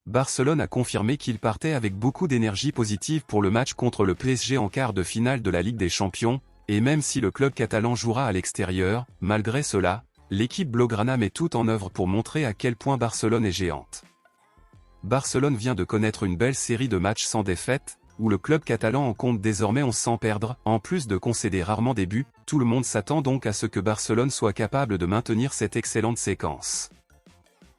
Barcelone a confirmé qu'il partait avec beaucoup d'énergie positive pour le match contre le PSG en quart de finale de la Ligue des Champions, et même si le club catalan jouera à l'extérieur, malgré cela, l'équipe blaugrana met tout en œuvre pour montrer à quel point Barcelone est géante. Barcelone vient de connaître une belle série de matchs sans défaite, où le club catalan en compte désormais 11 sans perdre. En plus de concéder rarement des buts, tout le monde s'attend donc à ce que Barcelone soit capable de maintenir cette excellente séquence.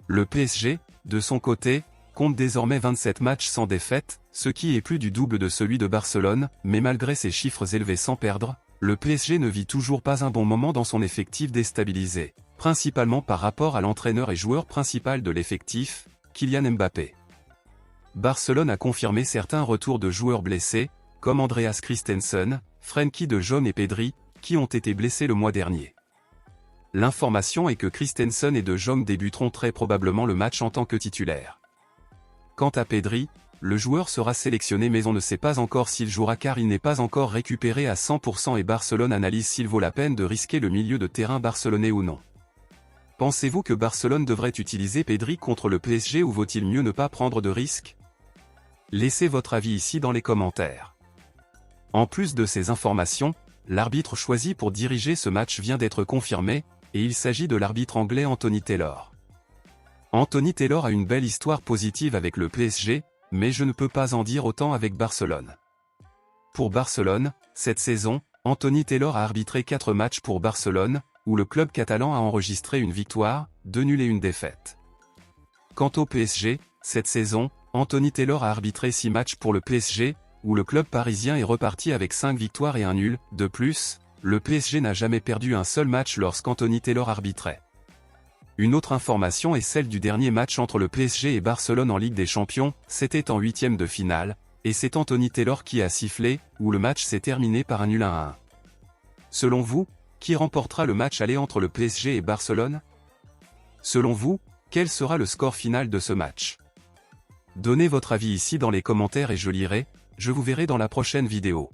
Le PSG, de son côté, compte désormais 27 matchs sans défaite, ce qui est plus du double de celui de Barcelone, mais malgré ces chiffres élevés sans perdre, le PSG ne vit toujours pas un bon moment dans son effectif déstabilisé, principalement par rapport à l'entraîneur et joueur principal de l'effectif, Kylian Mbappé. Barcelone a confirmé certains retours de joueurs blessés, comme Andreas Christensen, Frenkie de Jong et Pedri, qui ont été blessés le mois dernier. L'information est que Christensen et de Jong débuteront très probablement le match en tant que titulaire. Quant à Pedri, le joueur sera sélectionné mais on ne sait pas encore s'il jouera car il n'est pas encore récupéré à 100% et Barcelone analyse s'il vaut la peine de risquer le milieu de terrain barcelonais ou non. Pensez-vous que Barcelone devrait utiliser Pedri contre le PSG ou vaut-il mieux ne pas prendre de risques? Laissez votre avis ici dans les commentaires. En plus de ces informations, l'arbitre choisi pour diriger ce match vient d'être confirmé, et il s'agit de l'arbitre anglais Anthony Taylor. Anthony Taylor a une belle histoire positive avec le PSG, mais je ne peux pas en dire autant avec Barcelone. Pour Barcelone, cette saison, Anthony Taylor a arbitré 4 matchs pour Barcelone, où le club catalan a enregistré une victoire, 2 nuls et une défaite. Quant au PSG, cette saison, Anthony Taylor a arbitré 6 matchs pour le PSG, où le club parisien est reparti avec 5 victoires et un nul. De plus, le PSG n'a jamais perdu un seul match lorsqu'Anthony Taylor arbitrait. Une autre information est celle du dernier match entre le PSG et Barcelone en Ligue des Champions, c'était en 8e de finale, et c'est Anthony Taylor qui a sifflé, où le match s'est terminé par un nul 1-1. Selon vous, qui remportera le match aller entre le PSG et Barcelone? Selon vous, quel sera le score final de ce match? Donnez votre avis ici dans les commentaires et je lirai, je vous verrai dans la prochaine vidéo.